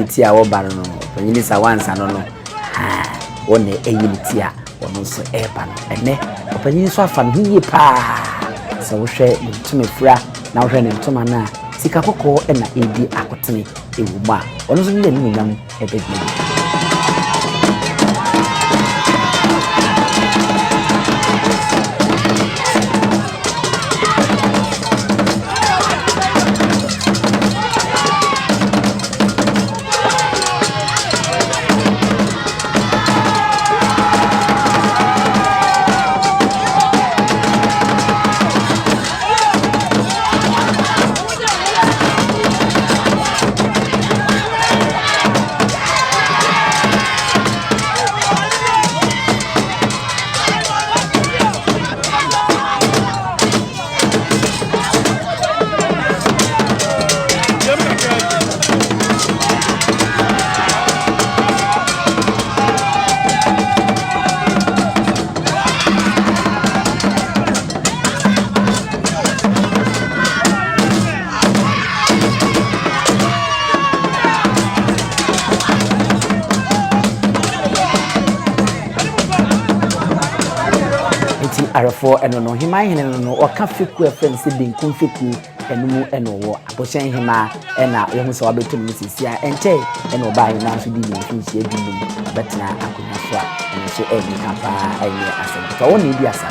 unity a woba no panyini Sanwoansan no one unity a ono so eba no ene panyini so afa no yie pa so wo hwe ntumi fura na wo hwe ne ntoma na sika kokko na edi akotene ewuma ono so ne nyam ebedi Arafo eno Hemanhene no oka feku efense benkum feku enum eno wo aboshen hema ena yehu so abetum sisia enche eno ba na so di ni finsi edum betina akonya so a eno so edi kapa ayi asante to woni di asa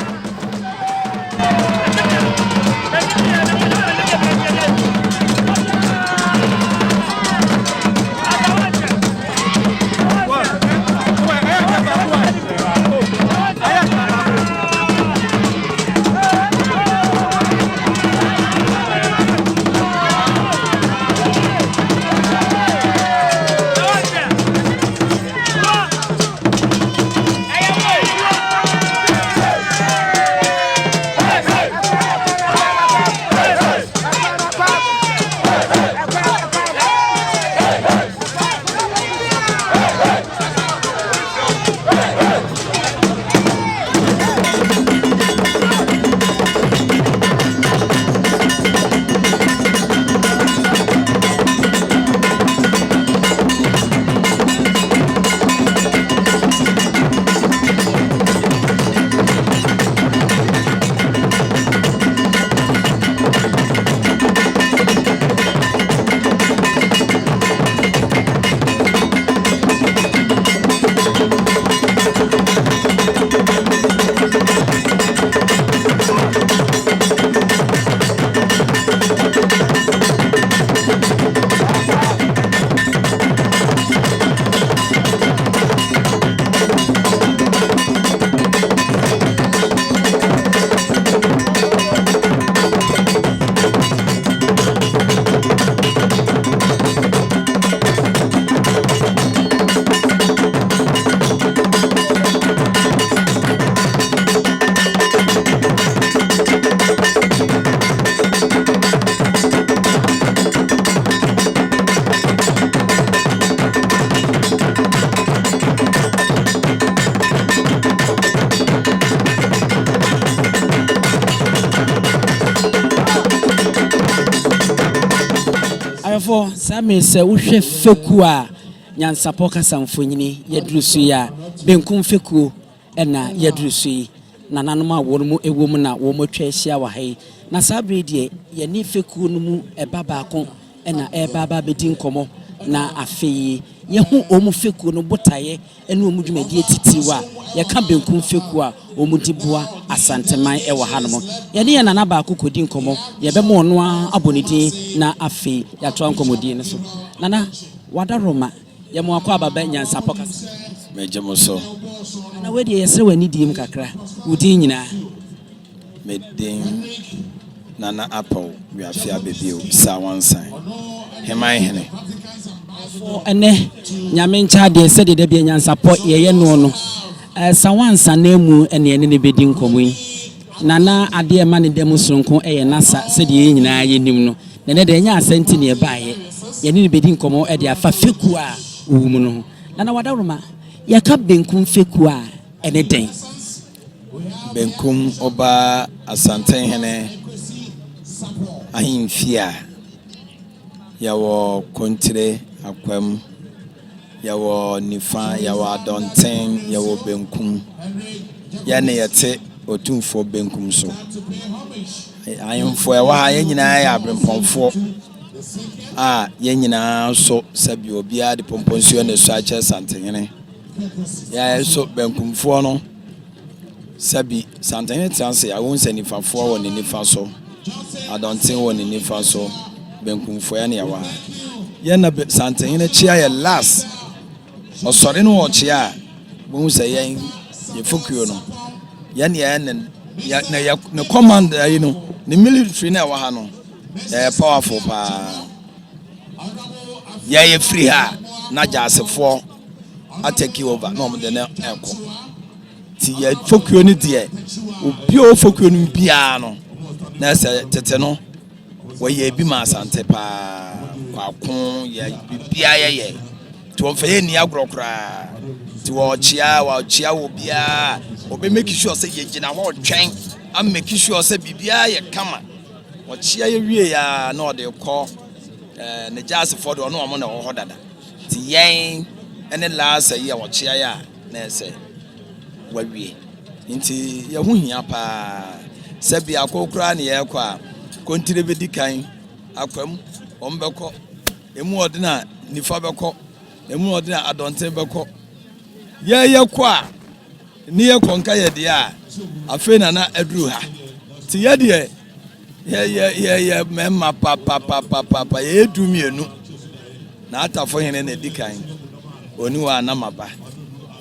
Sami se uhwe feku a NYANSAPO kasamfonyini yedrusu ya benkum feku ena yedrusu yi na nanom a wonmu ewom na wo motwa ahia wa hai na sabre die ye ni feku no mu eba baako ena eba bedi nkomo na afei ye hu omu feku no botaye ena omu dwumadi titiwa ye ka benkum feku a omu diboa Asanteman ewa hanom ye ne ye nana baako kodi nkomo ye be mo no abonidi na afei ya to nkomodi ne so nana wadaroma ye mo akwa baba NYANSAPO kasa mejemoso na wedi yesre wani dim kakra udi nyina medin nana Apau Wiafe Ababio Sanwoansan Hemanhene ene nyame ncha de se de bia NYANSAPO ye no no Sanwoansan na mu ene ne bedi nkomo yi nana ade ma ne dem sonko nasa se de nyina ye nim no ne de nya Asante ne baaye ye ne bedi nkomo de afa feku a wum no nana wadaroma yaka benkum feku a ene den benkum oba Asante hene ahimfia ya wo kontre akwam yawo nifa yawo adonten yawo benkum ya ne yete otumfo benkum so ayemfo ya wa ya nyina ya abrempomfo ya nyina so sabi obi a de pomponsuo ne so ache Asantehene ya so benkumfo no sabi Asantehene transe ya won se nifafo wo ne nifa so adonten wo ne nifa so benkumfo ya ne ya wa ya na Asantehene chia ya last osore no ochia bo se yen ye fokuo no ya ne ya ne command you know the military na wa ha no powerful pa ya free ha na jasefo atake over no de na eko ti ya fokuo ni de obi o fokuo ni bia no na se tete no wa ye bi ma Asante pa kwakon ya bia ye to mfa ye ni agrokra ti wo chia wo bia obe make sure say ye gina ho twen am make sure say bibia ye kama wo chia ye wie ya na ode ko ne jase for do no omo na ho dada ti yen ene la say ye wo chia ya na say wa wie nti ye hu hia pa sabi akokra ne ye kwa kontire be dikan akwam ombeko emu ode na nifa beko emu ode na adonten beko ye kwa ni ye konka ye de a afi na aduru ha ti ye de ye memma papa ye du mienu na atafo hene na dikan oni wa na maba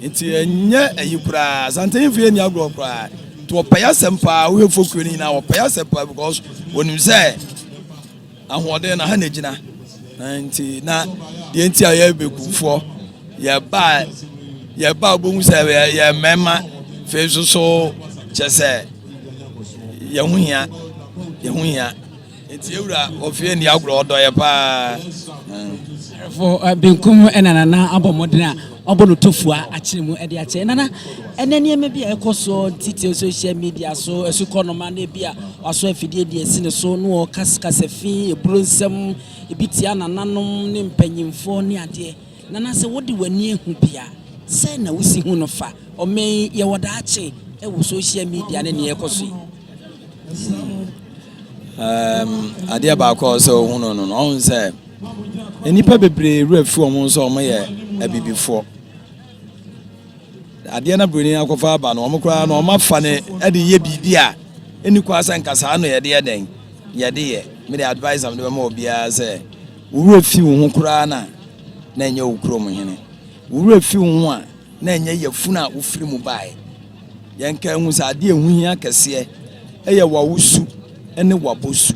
nti enye ayikura Asante fi ni agro kura to opaya sempa we fokuo ni na opaya sempa because onim say ahode na ha na gina nti na de nti aye bekufo ye ba bomu say ye memma fe so chese ye huhia nti ewura ofie ni agro odo ye pa for benkum enana abomodena obono tofua achiremu ede ache nana enani eme bia ekoso titi social media so esukonoma na bia aso afidie die sine so no kaskasefi ebronsem ebitia nananom ne mpanyimfo ne ade nana se wodi wani ehu bia se na wosi hu no fa omen ye woda ache ewo social media ne ne ekoso ade ba ko so hu no on say enipa bebre refu omo so omo ye abibifo ade na broni akofa ba no omo kra no omo fa ne ade ye bibia eni kwa san kasa no ye de den ye de ye me the advice am de ma obia say wo refi wo hu kra na enye wo kro mo hene wo refi wo hu a na enye yafu na wo firi mu bae yenka hu sa ade ehu hia kase eye wa wusu ene wabosu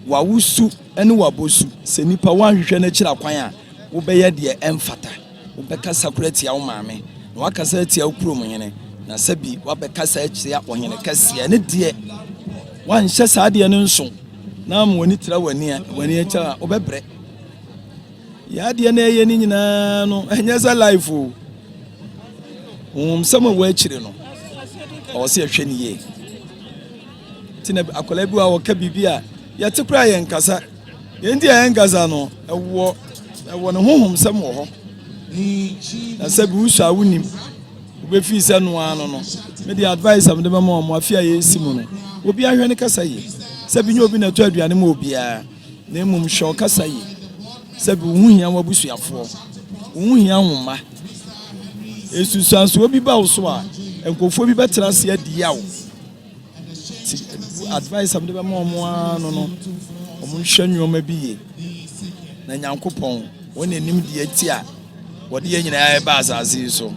wawusu ene wabosu se nipa wanhwehwe na kira kwan a wo beye de emfata wo beka sakurati ya wo maame na wakasa tia wo kuro hene na sabi wa beka sa akira wo hene kase ne de wanhye sa de ne nso na mo ni tira wani acha wo bebre ya de na eye ni nyina no enye za life o sama wo akire no o se ahwe ni ye tina akola bi wa wo ka bibia ya tikura yen kasa yendi yen gaza no ewo ne honhom sam wo ho na sabi usu awunim obe fi se no ano no me the advice am de ma mo afia ye simu no obi ahwe ne kasa yi sabi nyo obi na to aduane ma obi a na emum hwo kasa yi sabi hu hia wabusuafo hu hia nwoma esusanso obi ba wo so a enkofo bi betera se adia wo advice am de be mo no omo hwanwoma bi ye na nyankopon wona nim de ati a wode ye nyina ya ba asase so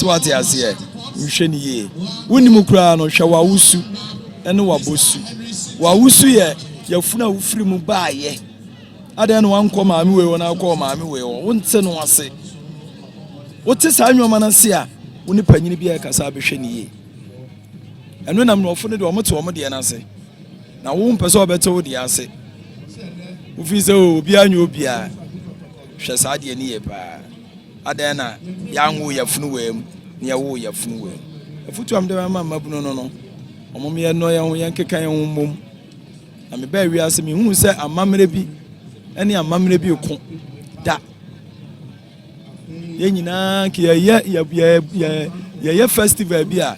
what ya say nhwe ni ye wonim kura no hwa wawusu ene wawusu ye yafuna wofiri mu baaye ade no wanko maame we wona akọ maame we wonte no ase wote sa nwoma na se a woni panyini bi ya kasa behwe ni ye eno nam no ofo ne de omote omode na ase na wo mpese obete wo de ase wo fi se obi anyo obi a hwe sa de ni ye pa ade na ya nwo yafunu we mu ne ya wo yafunu we afutu am de ma mabuno no omom ye no ya ho yankekan ho mom na me ba wi ase me hu se amamre bi ene amamre bi ko da Yenina ye festival bia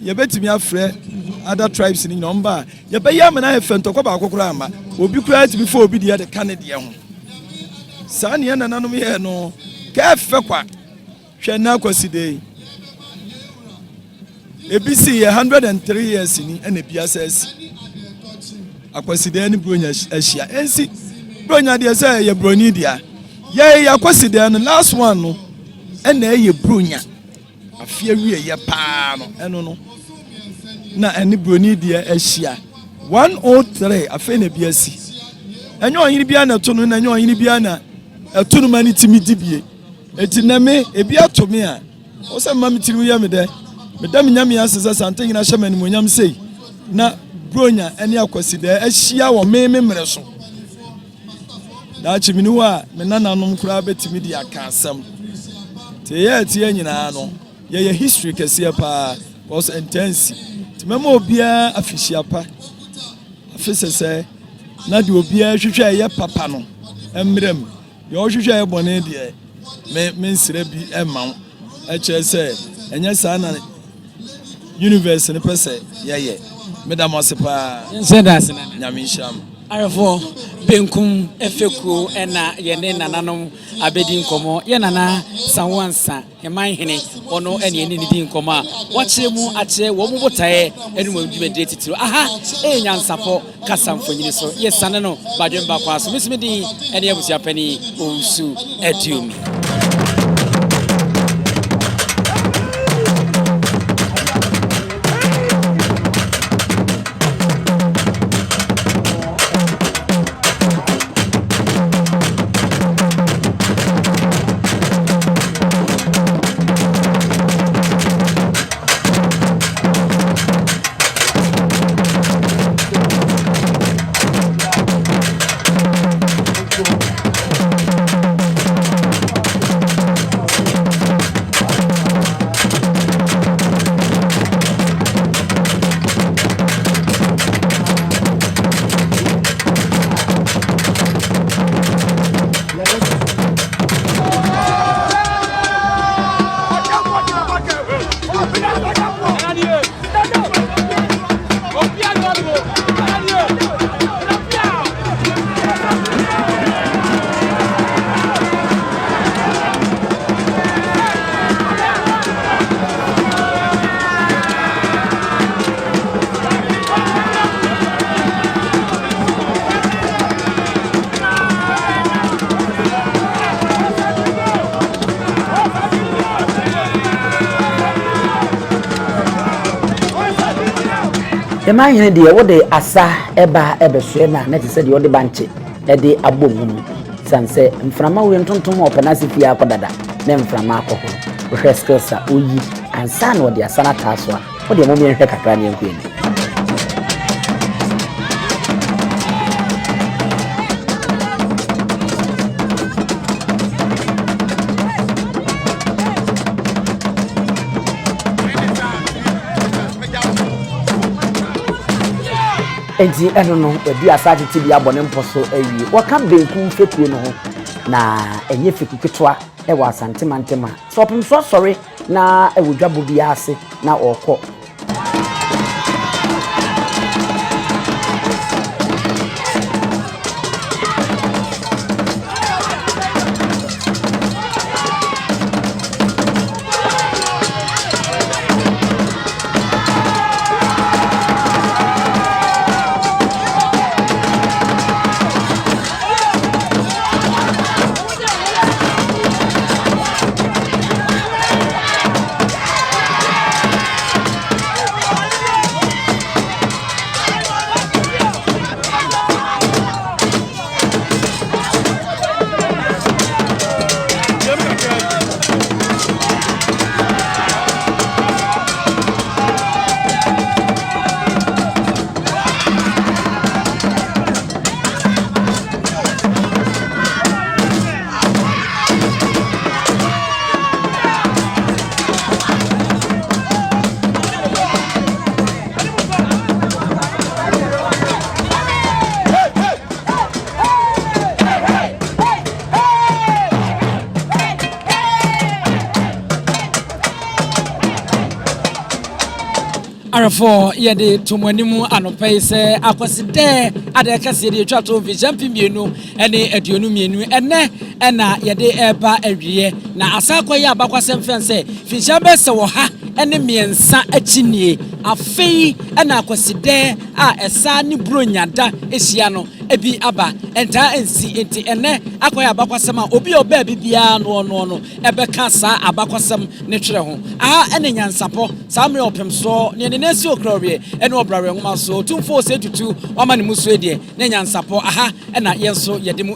ye betimi afre other tribes ni number ye be ya me na efento kwa ba kokora ama obi kura ti before obi de Canada ho sa ne na nanom ye no ka fe kwa hwe na kwaside ebisi 103 years ni na biasa asi akwaside ni bronya ahia ensi bronya de say ye broni dia ye akwaside no last one no na ye bronya afia wie ye pa no eno no na eni broni dia ahia 103 afia na biasi enyo yin bia na to no na enyo yin bia na etunu mani timi dibie eti na me ebi ato me a o se mama tiri ya me de medam nyame asese Asante nyina hye mani monyam sei na bronya eni akwaside ahia wo mememre so da chimini wa me nananom kura betimi di aka asam te ye tie nyina no ye history kese pa was intense ti mema obia afihia pa afisese na de obia hwehwe ye papa no emrem ye ohwehwe ye bone de me nsire bi ema e che se enye sa na universe ne pese ye medam asepa nseda na nyame sham arefo benkum efeku ena yene nananom abedi nkomo ye nana Sanwoansan Hemanhene ono ene ni di nkomo a wakyeremu akye wo mu botae enu mu dwumade titiro aha NYANSAPO kasamfonyini so ye sane no badwemba kwa so misimi di ene abusia pani onsu adumi Hemanhene de wo de asa eba ebehwe na na te se de wo de banche e de abomum sanse mframa wo ntontom openase fia akodada na mframa akoko wo hwe skills a oyi ansa na wo de asa na taso a wo de momie hwe kakra ne enku ni enti eno no ebi asage ti bia bone mposo awie waka benkum fetuo no ho na enye feku ketwa e wa Asanteman tema so pim so sorry na e wodwabo bia ase na okọ therefore yɛde tomanimu anɔpɛ sɛ akwasi dɛ ade kase yɛde atwa to vision mmienu ɛne aduonu mmienu ɛnɛ ɛna yɛde ɛba awie na asakɔ yɛ abakwasɛm fɛn sɛ vision bɛsɛ wɔ ha ɛne mmiɛnsa akyinie afei ɛna akwasi dɛ a ɛsa ne bronyada ahyia no ebi aba ɛntaa nsi enti ɛnɛ akɔ yɛ abakwasɛm a obi a ɔbaa bibiara no ɛbɛka saa abakwasɛm ne twerɛ ho aha ɛne nyansapɔ saa mmerɛ ɔpem so ne nesi okra wie ɛne ɔbrawe nwoma so tumfo sɛ tutu ɔma ne mu so deɛ ne nyansapɔ aha ɛna yɛn so yɛde mu